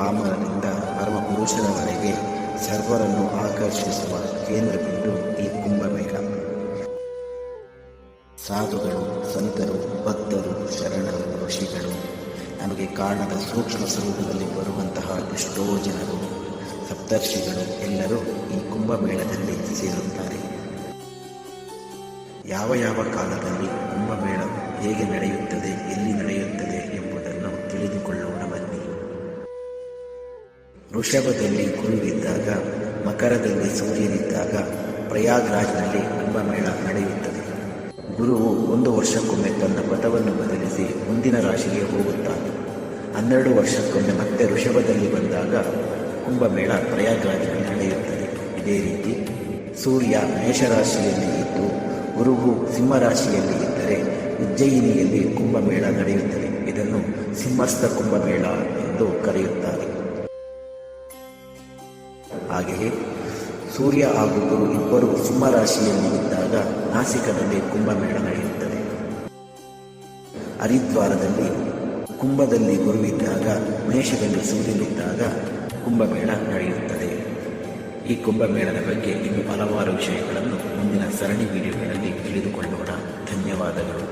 ಪಾಮರರಿಂದ ಪರಮ ಪುರುಷರವರೆಗೆ ಸರ್ವರನ್ನು ಆಕರ್ಷಿಸುವ ಕೇಂದ್ರ ಬಿಂದು ಈ ಕುಂಭಮೇಳ. ಸಾಧುಗಳು, ಸಂತರು, ಭಕ್ತರು, ಶರಣರು, ಋಷಿಗಳು, ನಮಗೆ ಕಾಣದ ಸೂಕ್ಷ್ಮ ಸ್ವರೂಪದಲ್ಲಿ ಬರುವಂತಹ ಎಷ್ಟೋ ಜನರು, ಸಪ್ತರ್ಷಿಗಳು ಎಲ್ಲರೂ ಈ ಕುಂಭಮೇಳದಲ್ಲಿ ಸೇರುತ್ತಾರೆ. ಯಾವ ಯಾವ ಕಾಲದಲ್ಲಿ ಕುಂಭಮೇಳ ಹೇಗೆ ನಡೆಯುತ್ತದೆ, ಎಲ್ಲಿ ನಡೆಯುತ್ತದೆ ಎಂಬುದನ್ನು ತಿಳಿದುಕೊಳ್ಳೋಣ ಬನ್ನಿ. ವೃಷಭದಲ್ಲಿ ಗುರುವಿದ್ದಾಗ, ಮಕರದಲ್ಲಿ ಸೂರ್ಯನಿದ್ದಾಗ ಪ್ರಯಾಗ್ರಾಜ್ನಲ್ಲಿ ಕುಂಭಮೇಳ ನಡೆಯುತ್ತದೆ. ಗುರುವು 1 ವರ್ಷಕ್ಕೊಮ್ಮೆ ತನ್ನ ಪಥವನ್ನು ಬದಲಿಸಿ ಮುಂದಿನ ರಾಶಿಗೆ ಹೋಗುತ್ತಾನೆ. 12 ವರ್ಷಕ್ಕೊಮ್ಮೆ ಮತ್ತೆ ವೃಷಭದಲ್ಲಿ ಬಂದಾಗ ಕುಂಭಮೇಳ ಪ್ರಯಾಗ್ರಾಜ್ನಲ್ಲಿ ನಡೆಯುತ್ತದೆ. ಇದೇ ರೀತಿ ಸೂರ್ಯ ಮೇಷರಾಶಿಯಲ್ಲಿ ಇದ್ದು ಗುರುವು ಸಿಂಹರಾಶಿಯಲ್ಲಿ ಇದ್ದರೆ ಉಜ್ಜಯಿನಿಯಲ್ಲಿ ಕುಂಭಮೇಳ ನಡೆಯುತ್ತದೆ. ಇದನ್ನು ಸಿಂಹಸ್ಥ ಕುಂಭಮೇಳ ಎಂದು ಕರೆಯುತ್ತಾರೆ. ಹಾಗೆಯೇ ಸೂರ್ಯ ಹಾಗೂ ಗುರು ಇಬ್ಬರು ಸಿಂಹರಾಶಿಯಲ್ಲಿ ಇದ್ದಾಗ ನಾಸಿಕದಲ್ಲಿ ಕುಂಭಮೇಳ ನಡೆಯುತ್ತದೆ. ಹರಿದ್ವಾರದಲ್ಲಿ ಕುಂಭದಲ್ಲಿ ಗುರುವಿದ್ದಾಗ, ಮೇಷದಲ್ಲಿ ಸೂರ್ಯನಿದ್ದಾಗ ಕುಂಭಮೇಳ ನಡೆಯುತ್ತದೆ. ಈ ಕುಂಭಮೇಳದ ಬಗ್ಗೆ ಇನ್ನೂ ಹಲವಾರು ವಿಷಯಗಳನ್ನು ಮುಂದಿನ ಸರಣಿ ವಿಡಿಯೋಗಳಲ್ಲಿ ತಿಳಿದುಕೊಳ್ಳೋಣ. ಧನ್ಯವಾದಗಳು.